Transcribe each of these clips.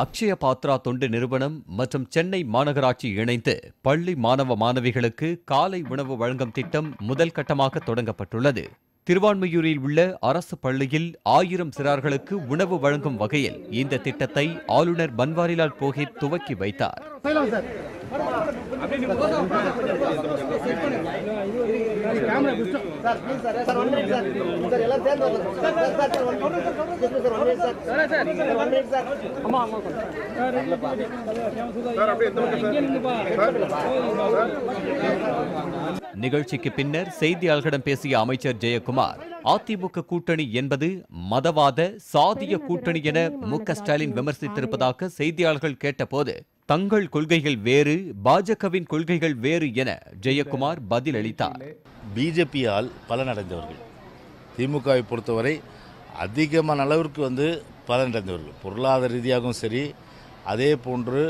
அக்ஷய பாத்ரா தொண்டு நிறுவனம் மற்றும் சென்னை மாநகராட்சி இணைந்து பள்ளி மாணவ மாணவிகளுக்கு காலை உணவு வழங்கும் திட்டம் முதல் கட்டமாக தொடங்கப்பட்டுள்ளது. திருவான்மியூரில் உள்ள அரசு பள்ளியில் 1000 சிறார்களுக்கு உணவு வழங்கும் வகையில் இந்த திட்டத்தை ஆளுநர் பன்வாரிலால் புரோஹித் துவக்கி வைத்தார். நிகழ்ச்சிக்கு பின்னர் செய்தியாளர்களிடம் பேசிய அமைச்சர் ஜெயக்குமார், அதிமுக கூட்டணி என்பது மதவாத சாதிய கூட்டணி என மு.க.ஸ்டாலின் விமர்சித்திருப்பதாக செய்தியாளர்கள் கேட்டபோது, தங்கள் கொள்கைகள் வேறு, பாஜகவின் கொள்கைகள் வேறு என ஜெயக்குமார் பதிலளித்தார். பிஜேபியால் பலனடைந்தவர்கள், திமுகவை பொறுத்தவரை அதிகமான அளவிற்கு பலனடைந்தவர்கள், பொருளாதார ரீதியாகவும் சரி, அதே போன்று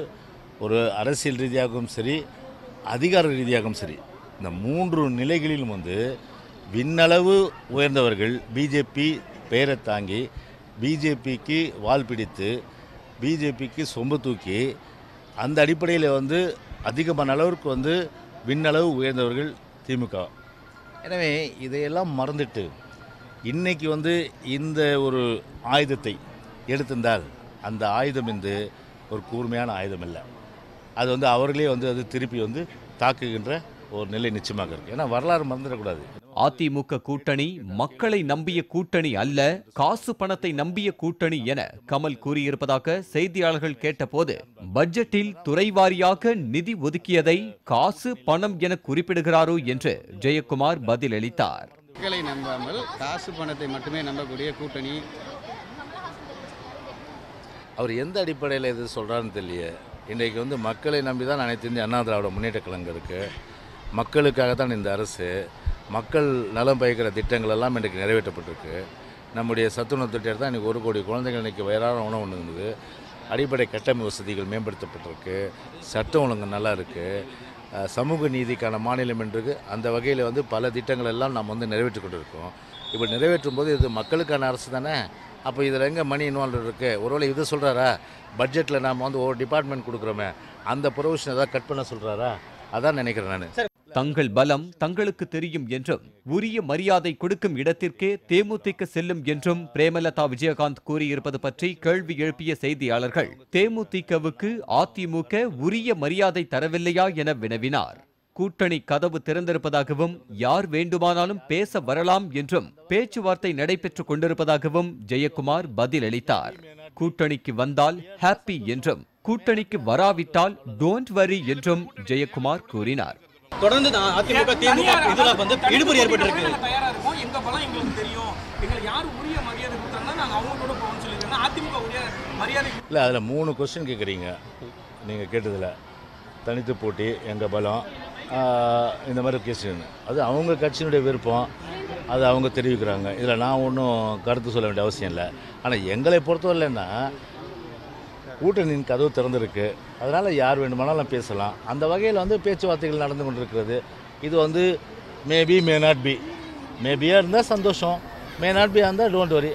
ஒரு அரசியல் ரீதியாகவும் சரி, அதிகார ரீதியாகவும் சரி, இந்த 3 நிலைகளிலும் விண்ணளவு உயர்ந்தவர்கள் பிஜேபி பெயரை தாங்கி பிஜேபிக்கு வால் பிடித்து பிஜேபிக்கு சொம்பு தூக்கி அந்த அடிப்படையில் அதிகமான அளவிற்கு விண்ணளவு உயர்ந்தவர்கள் திமுக. எனவே இதையெல்லாம் மறந்துட்டு இன்றைக்கி இந்த ஒரு ஆயுதத்தை எடுத்திருந்தால் அந்த ஆயுதம் ஒரு கூர்மையான ஆயுதம் இல்லை. அது அவர்களே அது திருப்பி தாக்குகின்ற ஒரு நிலை நிச்சயமாக இருக்கு. ஏன்னா வரலாறு மறந்துடக்கூடாது. அதிமுக கூட்டணி மக்களை நம்பிய கூட்டணி அல்ல, காசு பணத்தை நம்பிய கூட்டணி என கமல் கூறியிருப்பதாக செய்தியாளர்கள் கேட்டபோது, பட்ஜெட்டில் துறைவாரியாக நிதி ஒதுக்கியதை காசு பணம் என குறிப்பிடுகிறாரோ என்று ஜெயக்குமார் பதிலளித்தார். மக்களை நம்பாமல் காசு பணத்தை மட்டுமே நம்பக்கூடிய கூட்டணி. அவர் எந்த அடிப்படையில் இது சொல்கிறாருன்னு தெரியல. இன்றைக்கு மக்களை நம்பி தான் அனைத்து இந்திய அண்ணா திராவிட முன்னேற்ற கழகம் இருக்குது. மக்களுக்காகத்தான் இந்த அரசு, மக்கள் நலம் பயக்கிற திட்டங்கள் எல்லாம் இன்றைக்கு நிறைவேற்றப்பட்டிருக்கு. நம்முடைய சத்துணவு திட்டம் தான் இன்றைக்கி 1 கோடி குழந்தைகள் இன்றைக்கி வயதான உணவு இருந்தது. அடிப்படை கட்டமைப்பு வசதிகள் மேம்படுத்தப்பட்டிருக்கு. சட்ட ஒழுங்கு நல்லா இருக்குது. சமூக நீதிக்கான மாநிலம் என்று அந்த வகையில் பல திட்டங்கள் எல்லாம் நாம் நிறைவேற்றி கொண்டு இருக்கோம். இப்போ நிறைவேற்றும் போது இது மக்களுக்கான அரசு தானே. அப்போ இதில் எங்கே மணி இன்வால்வ் இருக்குது? ஒருவேளை இது சொல்கிறாரா, பட்ஜெட்டில் நாம் ஒரு டிபார்ட்மெண்ட் கொடுக்குறோமே அந்த ப்ரொவிஷன் ஏதாவது கட் பண்ண சொல்கிறாரா? அதான் நினைக்கிறேன் நான். தங்கள் பலம் தங்களுக்கு தெரியும் என்றும், உரிய மரியாதை கொடுக்கும் இடத்திற்கே தேமுதிக செல்லும் என்றும் பிரேமலதா விஜயகாந்த் கூறியிருப்பது பற்றி கேள்வி எழுப்பிய செய்தியாளர்கள், தேமுதிகவுக்கு அதிமுக உரிய மரியாதை தரவில்லையா என வினவினார். கூட்டணி கதவு திறந்திருப்பதாகவும், யார் வேண்டுமானாலும் பேச வரலாம் என்றும் பேச்சுவார்த்தை நடைபெற்றுக் கொண்டிருப்பதாகவும் ஜெயக்குமார் பதிலளித்தார். கூட்டணிக்கு வந்தால் ஹாப்பி என்றும், கூட்டணிக்கு வராவிட்டால் டோன்ட் வரி என்றும் ஜெயக்குமார் கூறினார். தொடர்ந்து அதிமுக திமுக இதுல இழுபறி ஏற்பட்டிருக்கு. தயாரா இருக்கும், எங்க பலம் எங்களுக்கு தெரியும், எங்களுக்கு யார் உரிய மரியாதை கொடுத்தாங்கன்னா நாங்க அவங்க கூட போவோம்னு சொல்லிருக்காங்க. அதிமுக உரிய மரியாதை இல்லை. அதில் 3 கொஸ்டின் கேட்குறீங்க நீங்கள் கேட்டதில். தனித்து போட்டி, எங்கள் பலம், இந்த மாதிரி கொஸ்டின். அது அவங்க கட்சியினுடைய விருப்பம், அது அவங்க தெரிவிக்கிறாங்க. இதில் நான் ஒன்றும் கருத்து சொல்ல வேண்டிய அவசியம் இல்லை. ஆனால் எங்களை பொறுத்தவரையில்னா கூட்டணியின் கதவு திறந்திருக்கு. அதனால் யார் வேண்டுமானாலும் பேசலாம். அந்த வகையில் பேச்சுவார்த்தைகள் நடந்து கொண்டிருக்கிறது. இது மேபி மே நாட் பி, மேபியாக இருந்தால் சந்தோஷம், மே நாட் பியாக இருந்தால் டோன்ட் வரி.